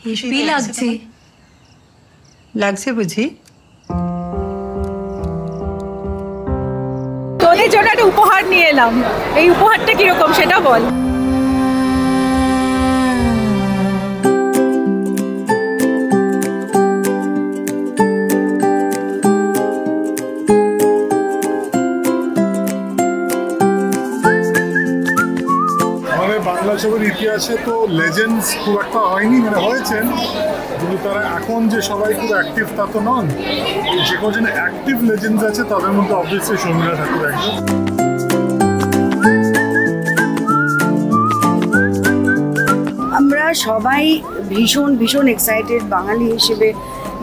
Heavy লাগছে। লাগছে বুঝি? তোদের জন্য একটা উপহার নিয়ে এলাম, এই উপহারটা কিরকম সেটা বল। বাংলা ছবির ইতিহাসে তো লেজেন্ডস খুব একটা হয়নি, মানে হয়েছেন, কিন্তু তারা এখন যে সবাই খুব অ্যাক্টিভ তা তো নন। যে কজন অ্যাক্টিভ লেজেন্ডস আছে তাদের মধ্যে অবভিয়াসলি শর্মিলা ঠাকুর একজন। আমরা সবাই ভীষণ ভীষণ এক্সাইটেড বাঙালি হিসেবে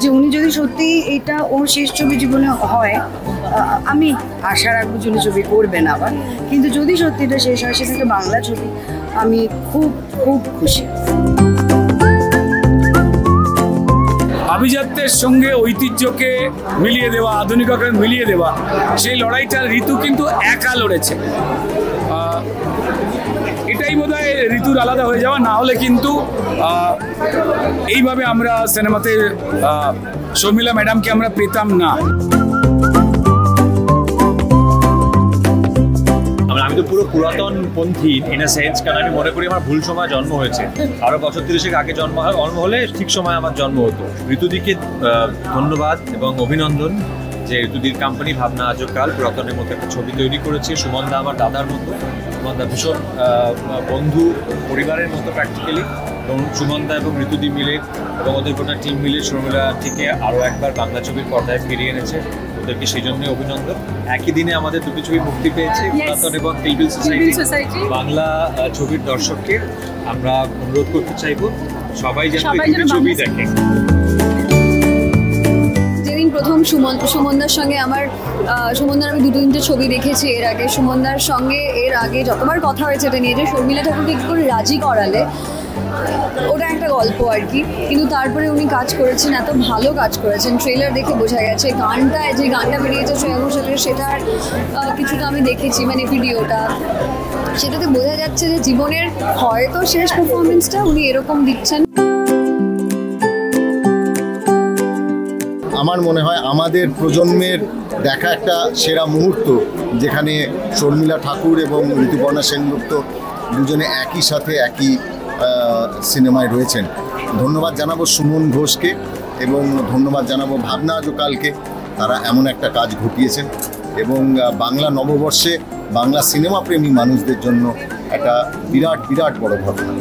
যে উনি যদি সত্যি এটা ওর শেষ ছবি জীবনে হয়, আমি আশা রাখবো যে উনি ছবি করবেন আবার, কিন্তু যদি সত্যি এটা শেষ হয় সেটা একটা বাংলা ছবি, আমি খুব খুব খুশি। আভিজাত্যের সঙ্গে ঐতিহ্যকে মিলিয়ে দেওয়া, আধুনিকতাকে মিলিয়ে দেওয়া, সেই লড়াইটা ঋতু কিন্তু একা লড়েছে। এটাই বোধহয় ঋতুর আলাদা হয়ে যাওয়া, না হলে কিন্তু এইভাবে আমরা সিনেমাতে শর্মিলা ম্যাডামকে আমরা পেতাম না। আমি তো পুরো পুরাতন পন্থী ইন এ সেন্স, কারণ আমি মনে করি আমার ভুল সময় জন্ম হয়েছে। আরো বছর 30 আগে জন্ম হলে ঠিক সময় আমার জন্ম হতো। ঋতুদিকে ধন্যবাদ এবং অভিনন্দন যে ঋতুদির কোম্পানি ভাবনা আজকাল পুরাতনের মতো একটা ছবি তৈরি করেছে। সুমনদা আমার দাদার মতো, সুমনদা ভীষণ বন্ধু পরিবারের মতো প্র্যাকটিক্যালি, এবং সুমনদা এবং ঋতুদি মিলে এবং ওদের গোটা টিম মিলে শর্মিলাটিকে আরও একবার বাংলা ছবির পর্দায় ফিরিয়ে এনেছে। ওদেরকে সেই জন্যই অভিনন্দন। একই দিনে আমাদের দুটি ছবি মুক্তি পেয়েছে, পুরাতন এবং কিলবিল সোসাইটি। বাংলা ছবির দর্শককে আমরা অনুরোধ করতে চাইব সবাই যেন ছবি দেখে। যেদিন প্রথম সুমনদার সঙ্গে সুমনদার আমি 2-3টে ছবি দেখেছি এর আগে। সুমনদার সঙ্গে এর আগে যতবার কথা হয়েছে এটা নিয়ে যে শর্মিলা ঠাকুরকে কি করে রাজি করালে, ওটা একটা গল্প আর কি। কিন্তু তারপরে উনি কাজ করেছেন, এত ভালো কাজ করেছেন, ট্রেলার দেখে বোঝা গেছে। যে গানটা বেরিয়েছে শ্রেয়া ঘোষালের, সেটার কিছুটা আমি দেখেছি, মানে ভিডিওটা, সেটাতে বোঝা যাচ্ছে যে জীবনের হয়তো শেষ পারফরমেন্সটা উনি এরকম দিচ্ছেন। আমার মনে হয় আমাদের প্রজন্মের দেখা একটা সেরা মুহূর্ত, যেখানে শর্মিলা ঠাকুর এবং ঋতুপর্ণা সেনগুপ্ত দুজনে একই সাথে একই সিনেমায় রয়েছেন। ধন্যবাদ জানাবো সুমন ঘোষকে এবং ধন্যবাদ জানাবো ভাবনা আজকালকে, তারা এমন একটা কাজ ঘটিয়েছেন এবং বাংলা নববর্ষে বাংলা সিনেমা প্রেমী মানুষদের জন্য একটা বিরাট বিরাট বড় ঘটনা।